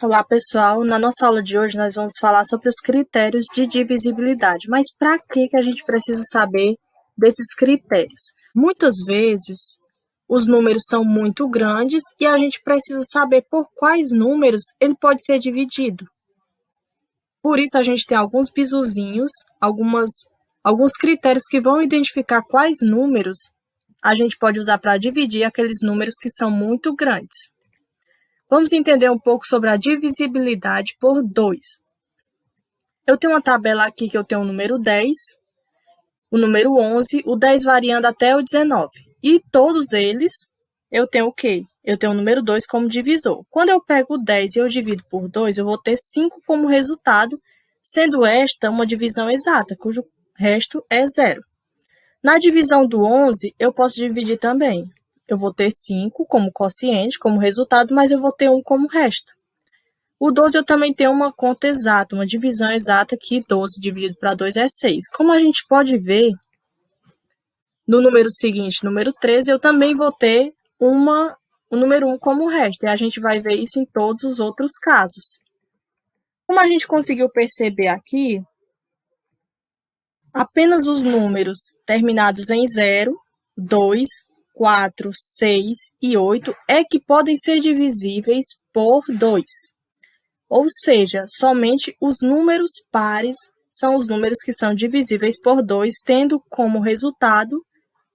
Olá, pessoal! Na nossa aula de hoje, nós vamos falar sobre os critérios de divisibilidade. Mas para que a gente precisa saber desses critérios? Muitas vezes, os números são muito grandes e a gente precisa saber por quais números ele pode ser dividido. Por isso, a gente tem alguns bisuzinhos, alguns critérios que vão identificar quais números a gente pode usar para dividir aqueles números que são muito grandes. Vamos entender um pouco sobre a divisibilidade por 2. Eu tenho uma tabela aqui que eu tenho o número 10, o número 11, o 10 variando até o 19. E todos eles, eu tenho o quê? Eu tenho o número 2 como divisor. Quando eu pego o 10 e eu divido por 2, eu vou ter 5 como resultado, sendo esta uma divisão exata, cujo resto é 0. Na divisão do 11, eu posso dividir também. Eu vou ter 5 como quociente, como resultado, mas eu vou ter 1 como resto. O 12 eu também tenho uma conta exata, uma divisão exata, que 12 dividido para 2 é 6. Como a gente pode ver, no número seguinte, número 13, eu também vou ter o número 1 como resto. E a gente vai ver isso em todos os outros casos. Como a gente conseguiu perceber aqui, apenas os números terminados em 0, 2, 4, 6 e 8 é que podem ser divisíveis por 2. Ou seja, somente os números pares são os números que são divisíveis por 2, tendo como resultado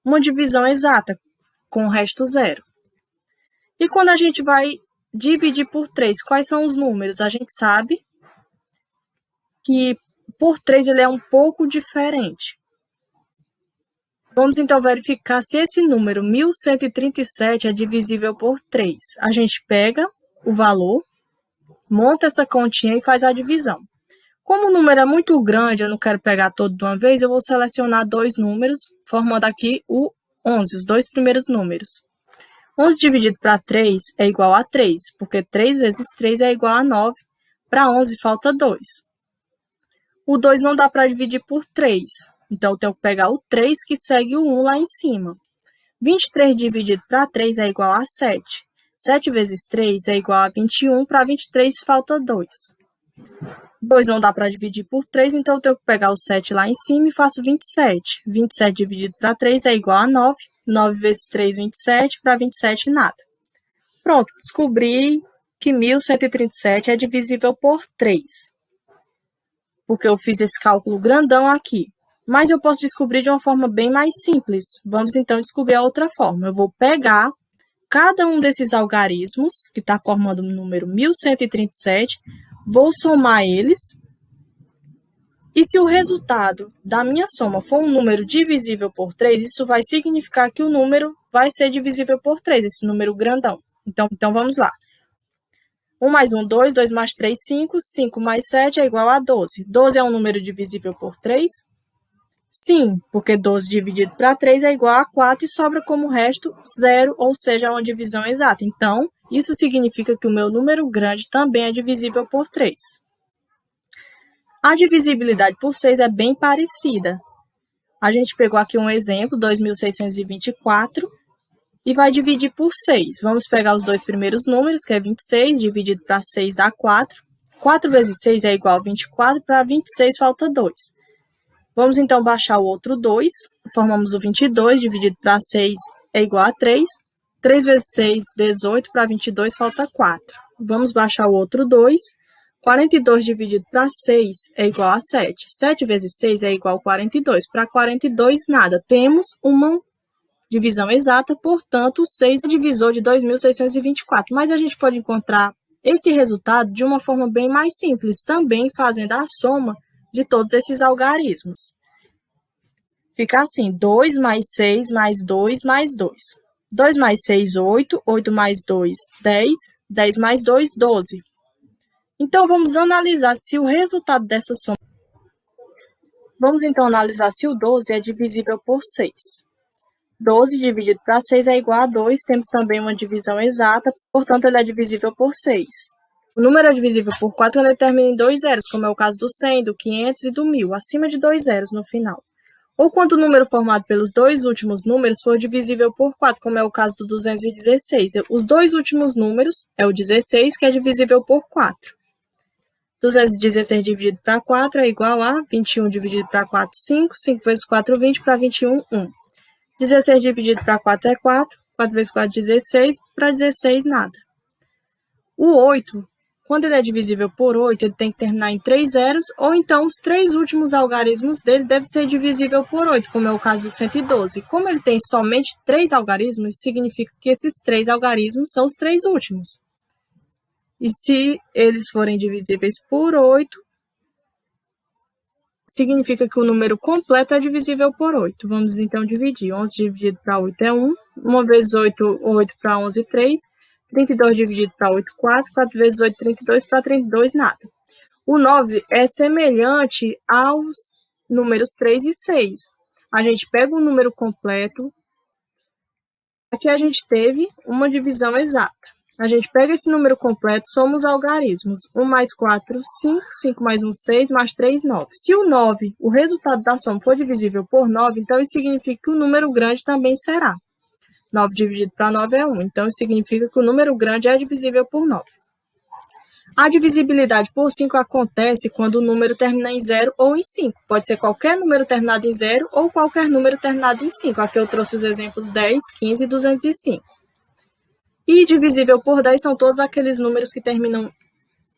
uma divisão exata, com o resto 0. E quando a gente vai dividir por 3, quais são os números? A gente sabe que por 3 ele é um pouco diferente. Vamos então verificar se esse número 1137 é divisível por 3. A gente pega o valor, monta essa continha e faz a divisão. Como o número é muito grande, eu não quero pegar todo de uma vez, eu vou selecionar 2 números, formando aqui o 11, os 2 primeiros números. 11 dividido para 3 é igual a 3, porque 3 vezes 3 é igual a 9. Para 11 falta 2. O 2 não dá para dividir por 3. Então, eu tenho que pegar o 3 que segue o 1 lá em cima. 23 dividido para 3 é igual a 7. 7 vezes 3 é igual a 21. Para 23 falta 2. 2 não dá para dividir por 3, então eu tenho que pegar o 7 lá em cima e faço 27. 27 dividido para 3 é igual a 9. 9 vezes 3, 27. Para 27, nada. Pronto, descobri que 1137 é divisível por 3. Porque eu fiz esse cálculo grandão aqui. Mas eu posso descobrir de uma forma bem mais simples. Vamos, então, descobrir a outra forma. Eu vou pegar cada um desses algarismos, que está formando o número 1137, vou somar eles. E se o resultado da minha soma for um número divisível por 3, isso vai significar que o número vai ser divisível por 3, esse número grandão. Então vamos lá. 1 mais 1, 2. 2 mais 3, 5. 5 mais 7 é igual a 12. 12 é um número divisível por 3? Sim, porque 12 dividido para 3 é igual a 4 e sobra como resto 0, ou seja, é uma divisão exata. Então, isso significa que o meu número grande também é divisível por 3. A divisibilidade por 6 é bem parecida. A gente pegou aqui um exemplo, 2.624, e vai dividir por 6. Vamos pegar os 2 primeiros números, que é 26, dividido para 6 dá 4. 4 vezes 6 é igual a 24, para 26 falta 2. Vamos, então, baixar o outro 2. Formamos o 22, dividido para 6 é igual a 3. 3 vezes 6, 18. Para 22, falta 4. Vamos baixar o outro 2. 42 dividido para 6 é igual a 7. 7 vezes 6 é igual a 42. Para 42, nada. Temos uma divisão exata, portanto, 6 é divisor de 2.624. Mas a gente pode encontrar esse resultado de uma forma bem mais simples, também fazendo a soma de todos esses algarismos. Fica assim, 2 mais 6 mais 2 mais 2. 2 mais 6, 8. 8 mais 2, 10. 10 mais 2, 12. Então, vamos analisar se o resultado dessa soma... Vamos, então, analisar se o 12 é divisível por 6. 12 dividido para 6 é igual a 2. Temos também uma divisão exata, portanto, ele é divisível por 6. O número é divisível por 4 quando ele termina em 2 zeros, como é o caso do 100, do 500 e do 1000, acima de 2 zeros no final. ou quando o número formado pelos dois últimos números for divisível por 4, como é o caso do 216. Os dois últimos números é o 16, que é divisível por 4. 216 dividido para 4 é igual a 21 dividido para 4, 5. 5 vezes 4, 20, para 21, 1. 16 dividido para 4 é 4. 4 vezes 4, 16. Para 16, nada. O 8, quando ele é divisível por 8, ele tem que terminar em 3 zeros, ou então os 3 últimos algarismos dele devem ser divisível por 8, como é o caso do 112. Como ele tem somente 3 algarismos, significa que esses 3 algarismos são os 3 últimos. E se eles forem divisíveis por 8, significa que o número completo é divisível por 8. Vamos então dividir. 11 dividido para 8 é 1. 1 vezes 8, 8 para 11, 3. 32 dividido para 8, 4. 4 vezes 8, 32. Para 32, nada. O 9 é semelhante aos números 3 e 6. A gente pega o número completo. Aqui a gente teve uma divisão exata. A gente pega esse número completo, soma os algarismos. 1 mais 4, 5. 5 mais 1, 6. Mais 3, 9. Se o 9, o resultado da soma for divisível por 9, então isso significa que o número grande também será. 9 dividido para 9 é 1. Então, isso significa que o número grande é divisível por 9. A divisibilidade por 5 acontece quando o número termina em 0 ou em 5. Pode ser qualquer número terminado em 0 ou qualquer número terminado em 5. Aqui eu trouxe os exemplos 10, 15 e 205. E divisível por 10 são todos aqueles números que terminam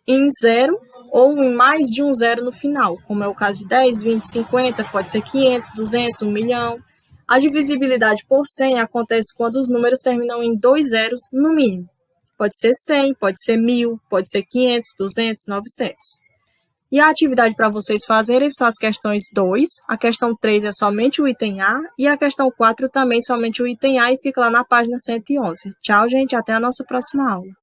em 0 ou em mais de um zero no final, como é o caso de 10, 20, 50, pode ser 500, 200, 1 milhão. A divisibilidade por 100 acontece quando os números terminam em 2 zeros no mínimo. Pode ser 100, pode ser 1000, pode ser 500, 200, 900. E a atividade para vocês fazerem são as questões 2, a questão 3 é somente o item A, e a questão 4 também somente o item A, e fica lá na página 111. Tchau, gente, até a nossa próxima aula.